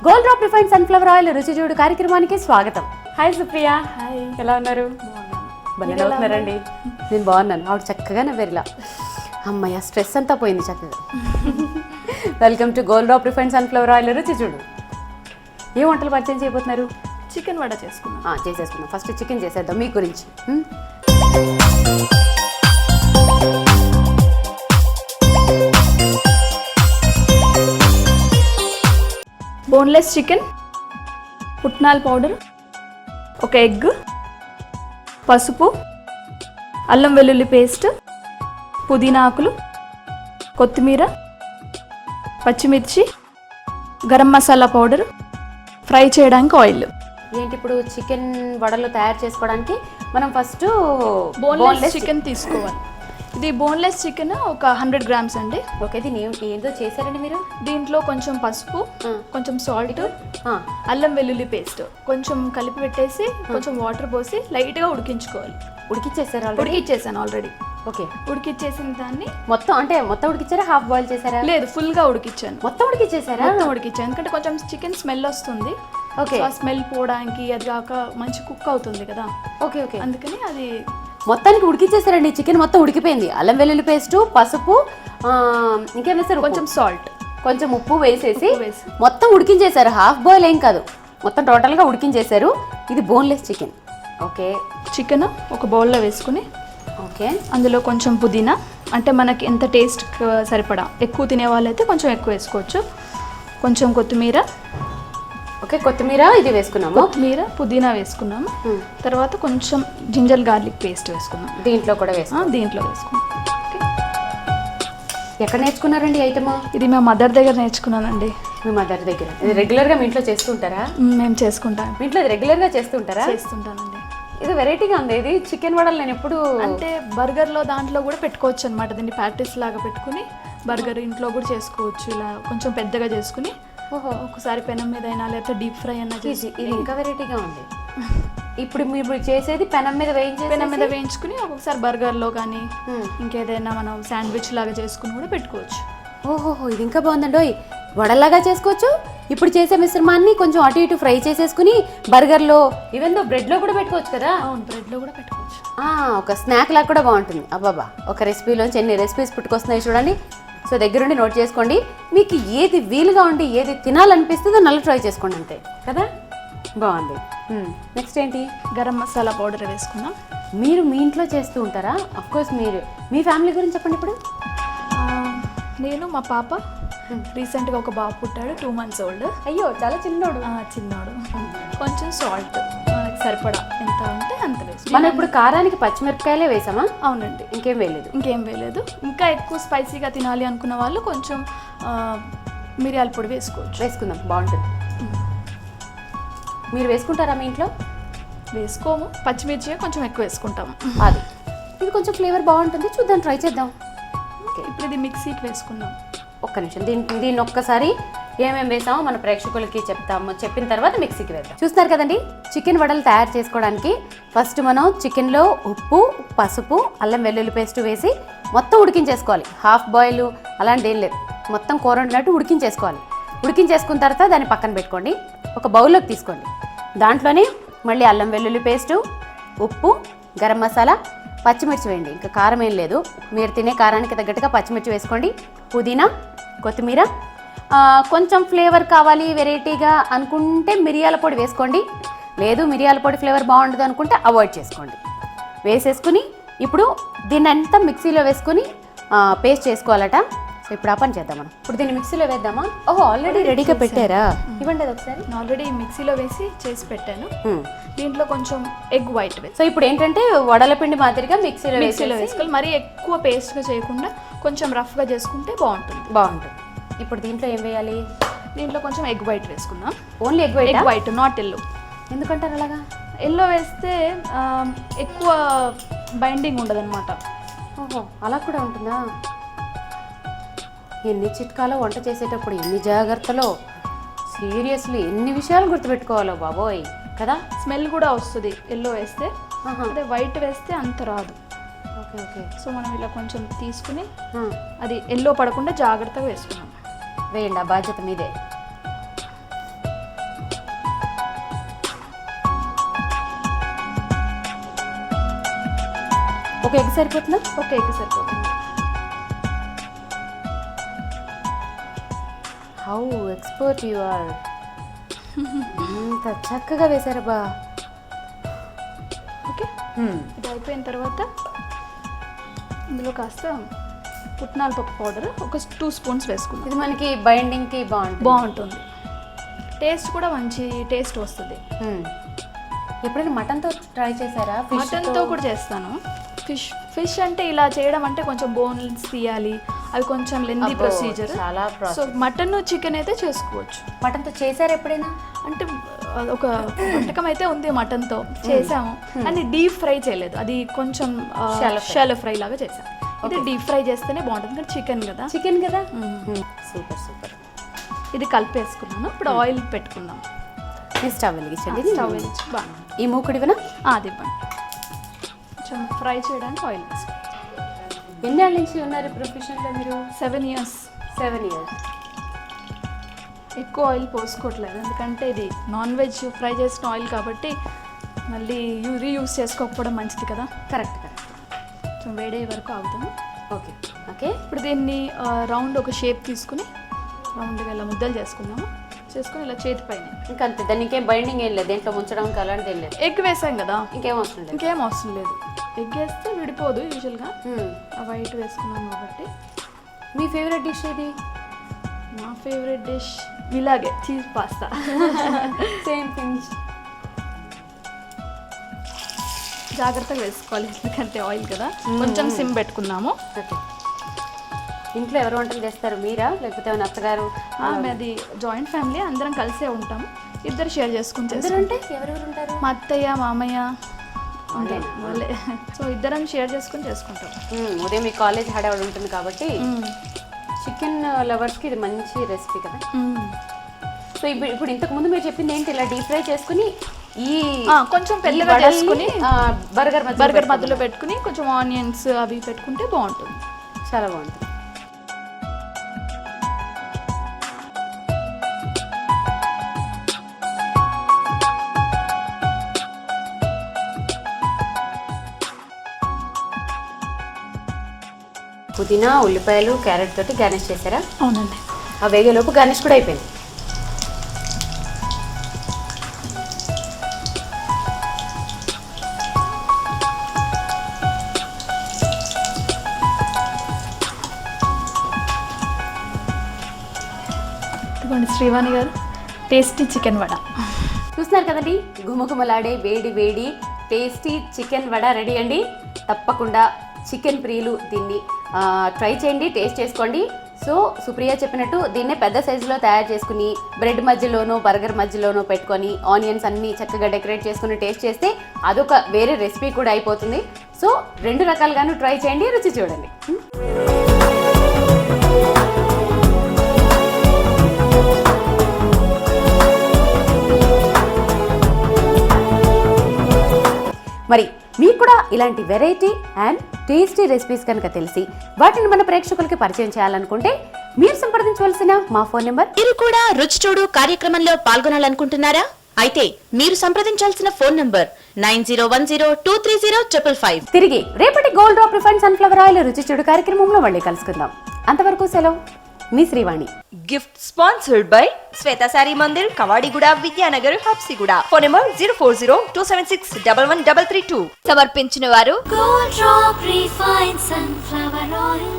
Gold drop refined sunflower oil రుచి చూడు కార్యక్రమానికి స్వాగతం. హాయ్ సుప్రియ. హాయ్, ఎలా ఉన్నారు? బాగా నవ్వుతున్నారండి. నేను బాగున్నాను. ఆవిడ చక్కగా నవ్వేరులా. అమ్మయ్య, స్ట్రెస్ అంతా పోయింది చక్కగా. Welcome to gold drop refined sunflower oil రుచి చూడు. ఏ వంటలు పరిచయం చేయబోతున్నారు? చికెన్ వడ చేసుకున్నాం. చేసేసుకుందాం. ఫస్ట్ చికెన్ చేసేద్దాం మీ గురించి. బోన్లెస్ చికెన్, పుట్నాల పౌడర్, ఒక ఎగ్, పసుపు, అల్లం వెల్లుల్లి పేస్ట్, పుదీనా ఆకులు, కొత్తిమీర, పచ్చిమిర్చి, గరం మసాలా పౌడర్, ఫ్రై చేయడానికి ఆయిల్. ఏంటి ఇప్పుడు చికెన్ వడలు తయారు చేసుకోవడానికి మనం ఫస్ట్ బోన్లెస్ చికెన్ తీసుకోవాలి. ఇది బోన్లెస్ చికెన్ ఒక 100 grams అండి. ఓకే, దీన్ని ఏదో చేశారండి మీరు? దీంట్లో కొంచెం పసుపు, కొంచెం సాల్ట్, అల్లం వెల్లుల్లి పేస్ట్ కొంచెం కలిపి పెట్టేసి కొంచెం వాటర్ పోసి లైట్గా ఉడికించుకోవాలి. ఉడికిచ్చేసాను ఆల్రెడీ. ఓకే, ఉడికిచ్చేసిన దాన్ని మొత్తం ఉడికిచ్చారా? హాఫ్ బాయిల్ చేశారా? లేదు, ఫుల్గా ఉడికిచ్చాను. మొత్తం ఉడికిచ్చేసారా? మొత్తం ఉడికిచ్చాను, ఎందుకంటే కొంచెం చికెన్ స్మెల్ వస్తుంది. ఓకే, ఆ స్మెల్ పోవడానికి అది కాక మంచి కుక్ అవుతుంది కదా. ఓకే ఓకే, అందుకని అది మొత్తానికి ఉడికిచ్చేసారండి. చికెన్ మొత్తం ఉడికిపోయింది. అల్లం వెల్లుల్లి పేస్ట్, పసుపు, ఇంకేం వేస్తారు? కొంచెం సాల్ట్, కొంచెం ఉప్పు వేసేసి మొత్తం ఉడికించేశారు. హాఫ్ బాయిల్ ఏం కాదు, మొత్తం టోటల్గా ఉడికించేశారు. ఇది బోన్లెస్ చికెన్. ఓకే, చికెన్ ఒక బౌల్లో వేసుకుని, ఓకే, అందులో కొంచెం పుదీనా, అంటే మనకి ఎంత టేస్ట్ సరిపడా, ఎక్కువ తినే వాళ్ళైతే కొంచెం ఎక్కువ వేసుకోవచ్చు. కొంచెం కొత్తిమీర. ఓకే, కొత్తిమీర ఇది వేసుకున్నాము. కొత్తిమీర, పుదీనా వేసుకున్నాము. తర్వాత కొంచెం జింజర్ గార్లిక్ పేస్ట్ వేసుకున్నాం. దీంట్లో కూడా వేసుకున్నాం. ఎక్కడ నేర్చుకున్నారండి ఐటమ్? ఇది మా మదర్ దగ్గర నేర్చుకున్నానండి. మీ మదర్ దగ్గర? ఇది రెగ్యులర్గా మీ ఇంట్లో చేస్తుంటారా? మేము చేసుకుంటాం. మీ ఇంట్లో రెగ్యులర్గా చేస్తుంటారా? చేస్తుంటానండి. ఇది వెరైటీగా ఉంది. ఇది చికెన్ వడలు నేను ఎప్పుడు అంటే బర్గర్లో దాంట్లో కూడా పెట్టుకోవచ్చు అనమాట. దీన్ని ప్యాటీస్ లాగా పెట్టుకుని బర్గర్ ఇంట్లో కూడా చేసుకోవచ్చు. ఇలా కొంచెం పెద్దగా చేసుకుని ఒకసారి పెనం మీద అయినా లేకపోతే డీప్ ఫ్రై అయినా చేసి. ఇది ఇంకా వెరైటీగా ఉంది. ఇప్పుడు మీరు చేసేది పెనం మీద వేయించుకుని ఒక్కొక్కసారి బర్గర్లో కానీ ఇంకేదైనా మనం శాండ్విచ్ లాగా చేసుకుని కూడా పెట్టుకోవచ్చు. ఓహోహో, ఇది ఇంకా బాగుందండి. వడలాగా చేసుకోవచ్చు. ఇప్పుడు చేసే మిశ్రమాన్ని కొంచెం అటు ఇటు ఫ్రై చేసేసుకుని బర్గర్లో, ఈవెన్ దో బ్రెడ్లో కూడా పెట్టుకోవచ్చు కదా. అవును, బ్రెడ్లో కూడా పెట్టుకోవచ్చు. ఒక స్నాక్ లాగా కూడా బాగుంటుంది. అబ్బాబా, ఒక రెసిపీలోంచి ఎన్ని రెసిపీస్ పుట్టుకొస్తున్నాయి చూడండి. సో దగ్గరుండి నోట్ చేసుకోండి. మీకు ఏది వీలుగా ఉండి ఏది తినాలనిపిస్తుందో నల్ల ట్రై చేసుకోండి, అంతే కదా. బాగుంది. నెక్స్ట్ ఏంటి? గరం మసాలా పౌడర్ వేసుకున్నాం. మీరు మీ ఇంట్లో చేస్తూ ఉంటారా? అఫ్కోర్స్ మీరు మీ ఫ్యామిలీ గురించి చెప్పండి ఇప్పుడు. నేను, మా పాప, రీసెంట్గా ఒక బాబు పుట్టాడు, 2 months old. అయ్యో, చాలా చిన్నోడు. కొంచెం సాల్ట్ మనకి సరిపడా ఎంత ఉంటే అంత వేసి. మనం ఇప్పుడు కారానికి పచ్చిమిరపకాయలే వేసామా? అవునండి, ఇంకేం వేయలేదు. ఇంకా ఎక్కువ స్పైసీగా తినాలి అనుకున్న వాళ్ళు కొంచెం మిరియాల పొడి వేసుకుందాం, బాగుంటుంది. మీరు వేసుకుంటారా మీ ఇంట్లో? వేసుకోము, పచ్చిమిర్చి కొంచెం ఎక్కువ వేసుకుంటాము. అది ఇది కొంచెం ఫ్లేవర్ బాగుంటుంది. చూద్దాం, ట్రై చేద్దాం. ఓకే, ఇప్పుడు ఇది మిక్సీకి వేసుకుందాం. ఒక్క నిమిషం, దీన్ని ఒక్కసారి ఏమేమి వేసామో మన ప్రేక్షకులకి చెప్పిన తర్వాత మిక్సీకి వేద్దాం. చూస్తున్నారు కదండి, చికెన్ వడలు తయారు చేసుకోవడానికి ఫస్ట్ మనం చికెన్లో ఉప్పు, పసుపు, అల్లం వెల్లుల్లి పేస్ట్ వేసి మొత్తం ఉడికించేసుకోవాలి. హాఫ్ బాయిల్ అలాంటిది ఏం లేదు, మొత్తం కూర వండినట్టు ఉడికించేసుకోవాలి. ఉడికించేసుకున్న తర్వాత దాన్ని పక్కన పెట్టుకోండి. ఒక బౌల్లోకి తీసుకోండి. దాంట్లోనే మళ్ళీ అల్లం వెల్లుల్లి పేస్టు, ఉప్పు, గరం మసాలా, పచ్చిమిర్చి వేయండి. ఇంకా కారం ఏం లేదు, మీరు తినే కారానికి తగ్గట్టుగా పచ్చిమిర్చి వేసుకోండి. పుదీనా, కొత్తిమీర, కొంచెం ఫ్లేవర్ కావాలి వెరైటీగా అనుకుంటే మిరియాల పొడి వేసుకోండి. లేదు, మిరియాల పొడి ఫ్లేవర్ బాగుండదు అనుకుంటే అవాయిడ్ చేసుకోండి. వేసేసుకుని ఇప్పుడు దీన్ని అంతా మిక్సీలో వేసుకుని పేస్ట్ చేసుకోవాలట. సో ఇప్పుడు ఆ పని చేద్దాం మనం. ఇప్పుడు దీన్ని మిక్సీలో వేద్దామా? ఆల్రెడీ రెడీగా పెట్టారా? ఇవ్వండి అది ఒకసారి. ఆల్రెడీ మిక్సీలో వేసి చేసి పెట్టాను. దీంట్లో కొంచెం ఎగ్ వైట్ వేసి. సో ఇప్పుడు ఏంటంటే వడల పిండి మాదిరిగా మిక్సీలో వేసుకోవాలి. మరీ ఎక్కువ పేస్ట్గా చేయకుండా కొంచెం రఫ్గా చేసుకుంటే బాగుంటుంది. ఇప్పుడు దీంట్లో ఏం వేయాలి? దీంట్లో కొంచెం ఎగ్ వైట్ వేసుకుందాం. Only egg white, not yellow. ఎందుకంటారు అలాగా? ఎల్లో వేస్తే ఎక్కువ బైండింగ్ ఉండదు అనమాట. ఓహో, అలా కూడా ఉంటుందా? ఎన్ని చిట్కాలో వంట చేసేటప్పుడు ఎన్ని జాగ్రత్తలో, సీరియస్లీ ఎన్ని విషయాలు గుర్తుపెట్టుకోవాలో బాబోయ్ కదా. స్మెల్ కూడా వస్తుంది ఎల్లో వేస్తే, అదే వైట్ వేస్తే అంత రాదు. ఓకే, సో మనం ఇలా కొంచెం తీసుకుని అది ఎల్లో పడకుండా జాగ్రత్తగా వేసుకున్నాం. వేయండి, ఆ బాధ్యత మీదే. ఒక ఎగ్ సరిపోతుందా? ఒక ఎగ్ సరిపోతుంది. How expert you are. ఇంత చక్కగా వేశారబ్బా. ఓకే, ఇది అయిపోయిన తర్వాత ఇందులో కాస్త పుట్నాల పప్పు పౌడర్ ఒక 2 స్పూన్స్ వేసుకుందాం. ఇది మనకి బైండింగ్కి బాగుంటుంది. టేస్ట్ కూడా మంచి టేస్ట్ వస్తుంది. ఎప్పుడైనా మటన్తో ట్రై చేశారా? మటన్తో కూడా చేస్తాను. ఫిష్ అంటే ఇలా చేయడం అంటే కొంచెం బోన్స్ తీయాలి, అవి కొంచెం లెందీ ప్రొసీజర్. చాలా సో మటన్ చికెన్ అయితే చేసుకోవచ్చు. మటన్తో చేశారు ఎప్పుడైనా? అంటే ఒక వంటకం అయితే ఉంది మటన్తో చేసాము, అని డీప్ ఫ్రై చేయలేదు. అది కొంచెం షాలో ఫ్రై లాగా చేసాము. ఇది డీప్ ఫ్రై చేస్తేనే బాగుంటుంది, కానీ చికెన్ కదా. Super super. ఇది కలిపేసుకున్నాను. ఇప్పుడు ఆయిల్ పెట్టుకుందాం. స్టవ్ వెలిగించండి. స్టవ్ వెలిగించి బాగా ఈ మూకుడివనా? అది ఇవ్వండి. కొంచెం ఫ్రై చేయడానికి ఆయిల్ వేసుకోండి. ఎన్నేళ్ళ నుంచి ఉన్నారు ప్రొఫెషన్లో మీరు? 7 years. 7 years. ఎక్కువ ఆయిల్ పోసుకోవట్లేదు, ఎందుకంటే ఇది నాన్ వెజ్ ఫ్రై చేసిన ఆయిల్ కాబట్టి మళ్ళీ రీయూజ్ చేసుకోకపోవడం మంచిది కదా. కరెక్ట్. కొంచెం వేడే వరకు ఆగుతాము. Okay okay. ఇప్పుడు దీన్ని రౌండ్ ఒక షేప్ తీసుకుని రౌండ్గా ఇలా ముద్దలు చేసుకుందాము. చేసుకుని ఇలా చేతి పైన ఇంకా అంతే. దానికి ఇంకేం బైండింగ్ ఏం లేదు, దేంట్లో ముంచడం అలాంటిది ఏం లేదు. ఎగ్ వేసాం కదా, ఇంకేం అవసరం లేదు. ఇంకేం అవసరం లేదు. ఎగ్ వేస్తే విడిపోదు యూజువల్గా. ఆ వైట్ వేసుకున్నాం కాబట్టి. మీ ఫేవరెట్ డిష్ ఏది? నా ఫేవరెట్ డిష్ ఇలాగే చీజ్ పాస్తా. Same things. జాగ్రత్తగా వేసుకోవాలి, ఎందుకంటే ఆయిల్ కదా. కొంచెం సిమ్ పెట్టుకున్నాము. ఓకే. ఇంట్లో ఎవరు వంటలు చేస్తారు, మీరా లేకపోతే అత్తగారు? అది జాయింట్ ఫ్యామిలీ, అందరం కలిసే ఉంటాము. ఇద్దరు షేర్ చేసుకుని అంటే ఎవరెవరు ఉంటారు? మా అత్తయ్య మామయ్య వాళ్ళే. సో ఇద్దరం షేర్ చేసుకుని చేసుకుంటాం. ఉదయం మీ కాలేజ్ హడావుడి ఉంటుంది కాబట్టి చికెన్ లవర్స్కి ఇది మంచి రెసిపీ కదా. సో ఇప్పుడు ఇంతకు ముందు మీరు చెప్పింది ఏంటి? ఇలా డీప్ ఫ్రై చేసుకుని ఈ కొంచెం పెద్దగా చేసుకుని బర్గర్ మధ్యలో పెట్టుకుని కొంచెం ఆనియన్స్ అవి పెట్టుకుంటే బాగుంటుంది. చాలా బాగుంటుంది. పుదీనా, ఉల్లిపాయలు, క్యారెట్ తోటి గార్నిష్ చేశారా? అవునండి. ఆ వేగేలోపు గార్నిష్ కూడా అయిపోయింది. ఇదిగోండి శ్రీవాణి గారు, టేస్టీ చికెన్ వడ. చూస్తున్నారు కదండి, గుమగుమలాడే వేడి వేడి టేస్టీ చికెన్ వడ రెడీ అండి. తప్పకుండా చికెన్ ప్రియులు దీన్ని ట్రై చేయండి, టేస్ట్ చేసుకోండి. సో సుప్రియ చెప్పినట్టు దీన్నే పెద్ద సైజులో తయారు చేసుకుని బ్రెడ్ మధ్యలోనో బర్గర్ మధ్యలోనో పెట్టుకొని ఆనియన్స్ అన్నీ చక్కగా డెకరేట్ చేసుకుని టేస్ట్ చేస్తే అదొక వేరే రెసిపీ కూడా అయిపోతుంది. సో 2 రకాలుగాను ట్రై చేయండి, రుచి చూడండి. మరి మీకు కూడా ఇలాంటి వెరైటీ అండ్ టేస్టీ రెసిపీస్ కనుక తెలిసి వాటిని మన ప్రేక్షకులకి పరిచయం చేయాలనుకుంటే మీరు సంప్రదించవలసిన మా ఫోన్ నెంబర్. మీరు కూడా రుచి చూడు కార్యక్రమంలో పాల్గొనాలనుకుంటున్నారా? అయితే మీరు సంప్రదించాల్సిన ఫోన్ నంబర్ 9010230555. తిరిగి రేపటి gold drop refined sunflower oil రుచి చూడు కార్యక్రమంలో మళ్ళీ కలుసుకుందాం. అంతవరకు సెలవు. మీ Srivani. Gift sponsored by Shweta Saree Mandir, Kavadiguda, Vidyanagar, Habsiguda. Phone number 0402761133. సమర్పించిన వారు Gold Drop Refined Sunflower Oil.